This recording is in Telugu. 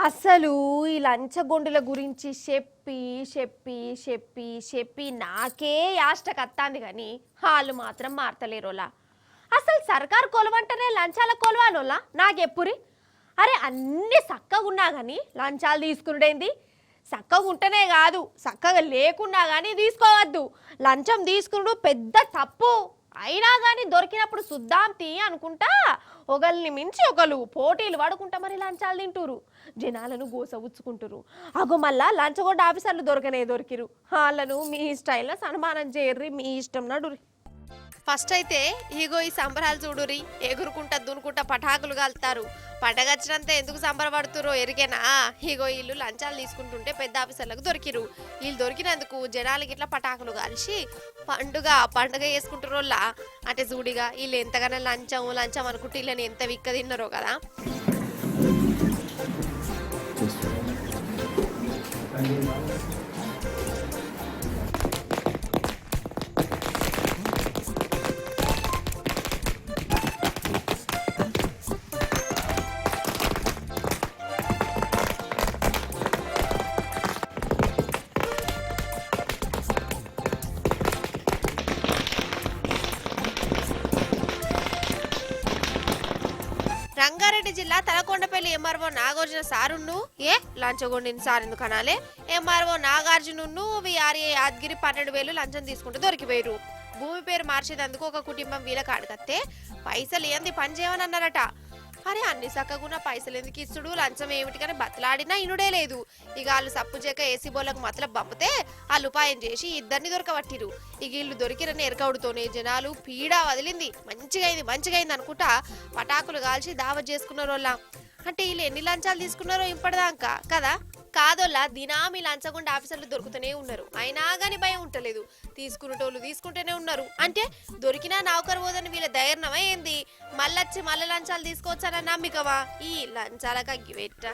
అసలు ఈ లంచగొండుల గురించి చెప్పి చెప్పి చెప్పి చెప్పి నాకే యాష్టకత్తాంది కానీ వాళ్ళు మాత్రం మారతలేరోలా. అసలు సర్కారు కొలవంటనే లంచాల కొలవానోలా నాకెప్పురి. అరే అన్ని చక్కగా ఉన్నా కానీ లంచాలు తీసుకునేది చక్కగా ఉంటేనే కాదు, చక్కగా లేకున్నా కానీ తీసుకోవద్దు. లంచం తీసుకున్నాడు పెద్ద తప్పు. అయినా కానీ దొరికినప్పుడు సుద్దాం తీ అనుకుంటా ఒకరిని మించి ఒకరు పోటీలు పడుకుంటా మరి లంచాలు తింటురు, జనాలను గోసవుచ్చుకుంటురు. అగో మళ్ళా లంచగొండ ఆఫీసర్లు దొరికిరు. వాళ్ళను మీ స్టైల్లో సన్మానం చేయర్రి, మీ ఇష్టం నడురి. ఫస్ట్ అయితే ఇగో ఈ సంబరాలు చూడురి, ఎగురుకుంటా దునుకుంటా పటాకులు కాలుతారు. పండగచ్చినంత ఎందుకు సంబరపడుతురో ఎరిగేనా? ఇగో వీళ్ళు లంచాలు తీసుకుంటుంటే పెద్ద ఆఫీసర్లకు దొరికిరు. వీళ్ళు దొరికినందుకు జనాలకి ఇట్లా పటాకులు కాల్చి పండుగ చేసుకుంటారోళ్ళ. అంటే చూడిగా వీళ్ళు ఎంతగానో లంచం అనుకుంటే వీళ్ళని ఎంత విక్క తిన్నారో కదా. రంగారెడ్డి జిల్లా తలకొండపల్లి ఎంఆర్ఓ నాగార్జున సారును లంచగొండిని సార్ ఎందుకు అనాలే, ఎంఆర్ఓ నాగార్జును విఆర్ఏ యాదగిరి 12,000 లంచం తీసుకుంటూ దొరికిపోయారు. భూమి పేరు మార్చేందుకు ఒక కుటుంబం వీళ్ళ కాడకత్తే పైసలు ఏంది పని చేయమని అన్నారట. అరే అన్ని సక్కగున్న పైసలు ఎందుకు ఇస్తుడు, లంచం ఏమిటి కానీ బతలాడినా ఇనుడే లేదు. ఇక వాళ్ళు సప్పు చేక ఏసీ బోలకు మతలబ్ పంపితే వాళ్ళు ఉపాయం చేసి ఇద్దరిని దొరకబట్టిరు. ఇక వీళ్ళు దొరికిరని ఎరకవుడుతోనే జనాలు పీడా వదిలింది. మంచిగా అయింది అనుకుంటా పటాకులు కాల్చి దావత్ చేసుకున్నారు వాళ్ళ. అంటే వీళ్ళు ఎన్ని లంచాలు తీసుకున్నారో ఇప్పటిదాకా కదా. కాదోళ్ళ దినామి లంచగొండ ఆఫీసర్లు దొరుకుతూనే ఉన్నారు, అయినా గాని భయం ఉంటలేదు. తీసుకునేటోళ్ళు తీసుకుంటూనే ఉన్నారు. అంటే దొరికినా నౌకరు పోదని వీళ్ళ ధైర్యమే ఏంది? మళ్ళీ లంచాలు తీసుకోవచ్చన్న నమ్మికవా? ఈ లంచాలకు అగ్గిపెట్ట.